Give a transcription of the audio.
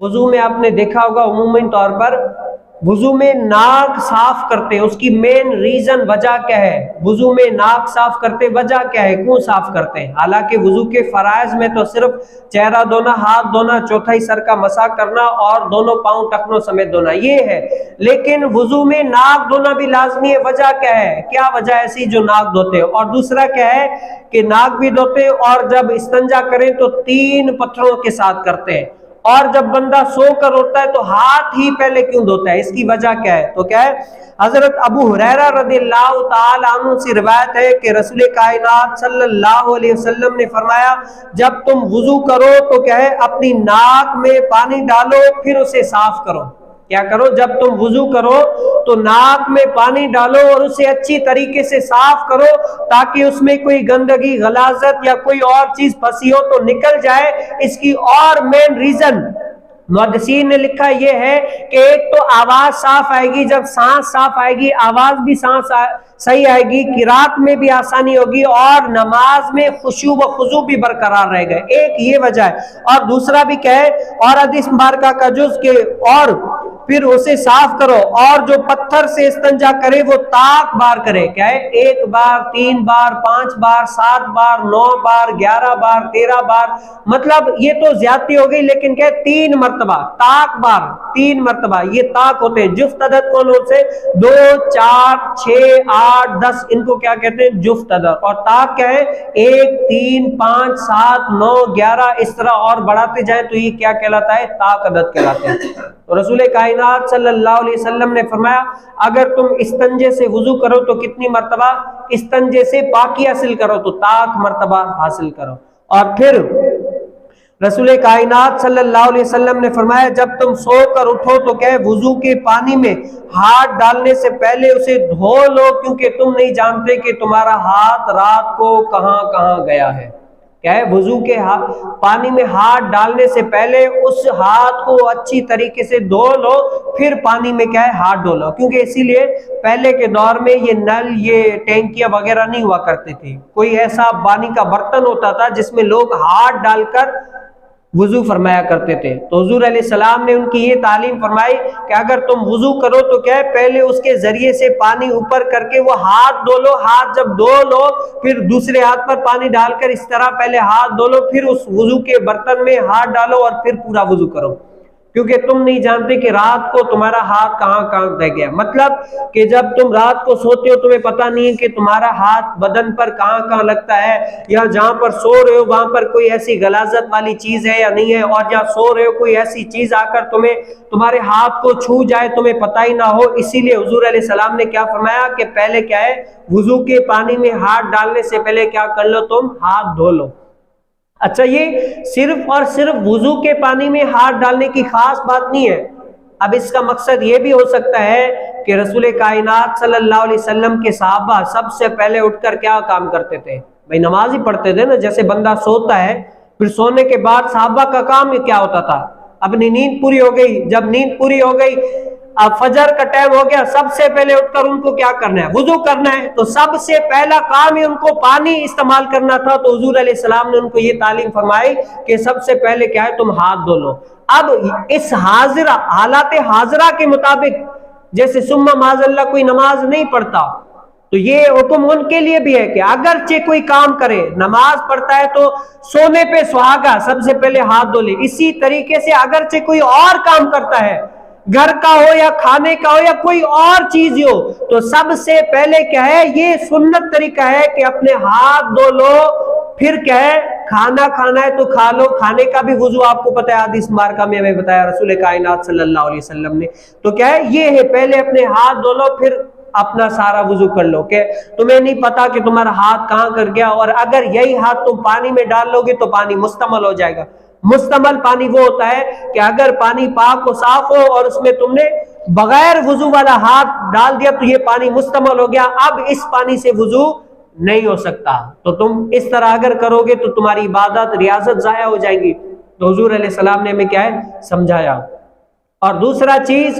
وضو میں آپ نے دیکھا ہوگا عموماً طور پر وضو میں ناک صاف کرتے ہیں، اس کی مین ریزن وجہ کیا ہے؟ وضو میں ناک صاف کرتے وجہ کیا ہے؟ کیوں صاف کرتے ہیں؟ حالانکہ وضو کے فرائض میں تو صرف چہرہ دھونا، ہاتھ دھونا، چوتھائی سر کا مسح کرنا اور دونوں پاؤں ٹخنوں سمیت دھونا یہ ہے، لیکن وضو میں ناک دھونا بھی لازمی ہے۔ وجہ کیا ہے؟ کیا وجہ ایسی جو ناک دھوتے ہیں؟ اور دوسرا کیا ہے کہ ناک بھی دھوتے اور جب استنجا کریں تو 3 پتھروں کے ساتھ کرتے ہیں، اور جب بندہ سو کر اٹھتا ہے تو ہاتھ ہی پہلے کیوں دھوتا ہے؟ اس کی وجہ کیا ہے؟ تو کیا ہے؟ حضرت ابو ہریرہ رضی اللہ تعالی عنہ سے روایت ہے کہ رسول کائنات صلی اللہ علیہ وسلم نے فرمایا جب تم وضو کرو تو کیا ہے اپنی ناک میں پانی ڈالو پھر اسے صاف کرو۔ کیا کرو؟ جب تم وضو کرو تو ناک میں پانی ڈالو اور اسے اچھی طریقے سے صاف کرو تاکہ اس میں کوئی گندگی، غلاظت یا کوئی اور چیز پھنسی ہو تو نکل جائے۔ اس کی اور مین ریزن محدثین نے لکھا یہ ہے کہ ایک تو آواز صاف آئے گی، جب سانس صاف آئے گی آواز بھی سانس صحیح آئے گی، قرات میں بھی آسانی ہوگی اور نماز میں خشوع و خضوع بھی برقرار رہے گا۔ ایک یہ وجہ ہے، اور دوسرا بھی کیا ہے؟ اور حدیث مبارکہ کا جز کے اور پھر اسے صاف کرو، اور جو پتھر سے استنجا کرے وہ طاق بار کرے۔ کیا ہے؟ 1 بار، 3 بار، 5 بار، 7 بار، 9 بار، 11 بار، 13 بار، مطلب یہ تو زیادتی ہو گئی، لیکن کیا ہے 3 مرتبہ طاق بار، 3 مرتبہ یہ طاق ہوتے ہیں۔ جفت عدد کون سے؟ 2، 4، 6، 8، 10 ان کو کیا کہتے ہیں؟ جفت عدد۔ اور طاق کیا ہے؟ 1، 3، 5، 7، 9، 11 اس طرح اور بڑھاتے جائیں تو یہ کیا کہلاتا ہے؟ طاق عدد کہلاتے ہیں۔ تو رسول کائنات صلی اللہ علیہ وسلم نے فرمایا اگر تم استنجے سے وضو کرو تو کتنی مرتبہ؟ استنجے سے پاکی حاصل کرو تو طاق مرتبہ حاصل کرو۔ اور پھر رسول کائنات صلی اللہ علیہ وسلم نے فرمایا جب تم سو کر اٹھو تو کیا ہے وضو کے پانی میں ہاتھ ڈالنے سے پہلے اسے دھو لو، کیونکہ تم نہیں جانتے کہ تمہارا ہاتھ رات کو کہاں کہاں گیا ہے۔ کیا ہے؟ وضو کے پانی میں ہاتھ ڈالنے سے پہلے اس ہاتھ کو اچھی طریقے سے دھو لو، پھر پانی میں کیا ہے ہاتھ ڈولو، کیونکہ اسی لیے پہلے کے دور میں یہ نل، یہ ٹینکیاں وغیرہ نہیں ہوا کرتے تھے، کوئی ایسا پانی کا برتن ہوتا تھا جس میں لوگ ہاتھ ڈال کر وضو فرمایا کرتے تھے۔ تو حضور علیہ السلام نے ان کی یہ تعلیم فرمائی کہ اگر تم وضو کرو تو کیا ہے پہلے اس کے ذریعے سے پانی اوپر کر کے وہ ہاتھ دھو لو، ہاتھ جب دھو لو پھر دوسرے ہاتھ پر پانی ڈال کر اس طرح پہلے ہاتھ دھو لو، پھر اس وضو کے برتن میں ہاتھ ڈالو اور پھر پورا وضو کرو، کیونکہ تم نہیں جانتے کہ رات کو تمہارا ہاتھ کہاں کہاں رہ گیا۔ مطلب کہ جب تم رات کو سوتے ہو تمہیں پتہ نہیں ہے کہ تمہارا ہاتھ بدن پر کہاں کہاں لگتا ہے، یا جہاں پر سو رہے ہو وہاں پر کوئی ایسی غلاظت والی چیز ہے یا نہیں ہے، اور جہاں سو رہے ہو کوئی ایسی چیز آ کر تمہارے ہاتھ کو چھو جائے تمہیں پتہ ہی نہ ہو۔ اسی لیے حضور علیہ السلام نے کیا فرمایا کہ پہلے کیا ہے وضو کے پانی میں ہاتھ ڈالنے سے پہلے کیا کر لو؟ تم ہاتھ دھو لو۔ اچھا، یہ صرف اور صرف وضو کے پانی میں ہاتھ ڈالنے کی خاص بات نہیں ہے، اب اس کا مقصد یہ بھی ہو سکتا ہے کہ رسول کائنات صلی اللہ علیہ وسلم کے صحابہ سب سے پہلے اٹھ کر کیا کام کرتے تھے؟ بھائی نماز ہی پڑھتے تھے نا، جیسے بندہ سوتا ہے پھر سونے کے بعد صحابہ کا کام کیا ہوتا تھا؟ اپنی نیند پوری ہو گئی، جب نیند پوری ہو گئی اب فجر کا ٹائم ہو گیا، سب سے پہلے اٹھ کر ان کو کیا کرنا ہے؟ وضو کرنا ہے۔ تو سب سے پہلا کام ہی ان کو پانی استعمال کرنا تھا، تو حضور علیہ السلام نے ان کو یہ تعلیم فرمائی کہ سب سے پہلے کیا ہے تم ہاتھ دھو لو۔ اب اس حالات حاضرہ کے مطابق جیسے ثم معاذ اللہ کوئی نماز نہیں پڑھتا تو یہ حکم ان کے لیے بھی ہے کہ اگرچہ کوئی کام کرے، نماز پڑھتا ہے تو سونے پہ سہاگا سب سے پہلے ہاتھ دھو لے، اسی طریقے سے اگرچہ کوئی اور کام کرتا ہے، گھر کا ہو یا کھانے کا ہو یا کوئی اور چیز ہو، تو سب سے پہلے کیا ہے یہ سنت طریقہ ہے کہ اپنے ہاتھ دھو لو، پھر کیا ہے کھانا کھانا ہے تو کھا لو، کھانے کا بھی وضو آپ کو پتہ ہے حدیث مبارکہ میں ہمیں بتایا رسول کائنات صلی اللہ علیہ وسلم نے۔ تو کیا ہے یہ ہے پہلے اپنے ہاتھ دھو لو پھر اپنا سارا وضو کر لو، کہ تمہیں نہیں پتا کہ تمہارا ہاتھ کہاں کر گیا، اور اگر یہی ہاتھ تم پانی میں ڈال لو گے تو پانی مستعمل ہو جائے گا۔ مستعمل پانی وہ ہوتا ہے کہ اگر پانی پاک و صاف ہو اور اس میں تم نے بغیر وضو والا ہاتھ ڈال دیا تو یہ پانی مستعمل ہو گیا، اب اس پانی سے وضو نہیں ہو سکتا، تو تم اس طرح اگر کرو گے تو تمہاری عبادت ریاضت ضائع ہو جائے گی۔ تو حضور علیہ السلام نے ہمیں کیا ہے سمجھایا۔ اور دوسرا چیز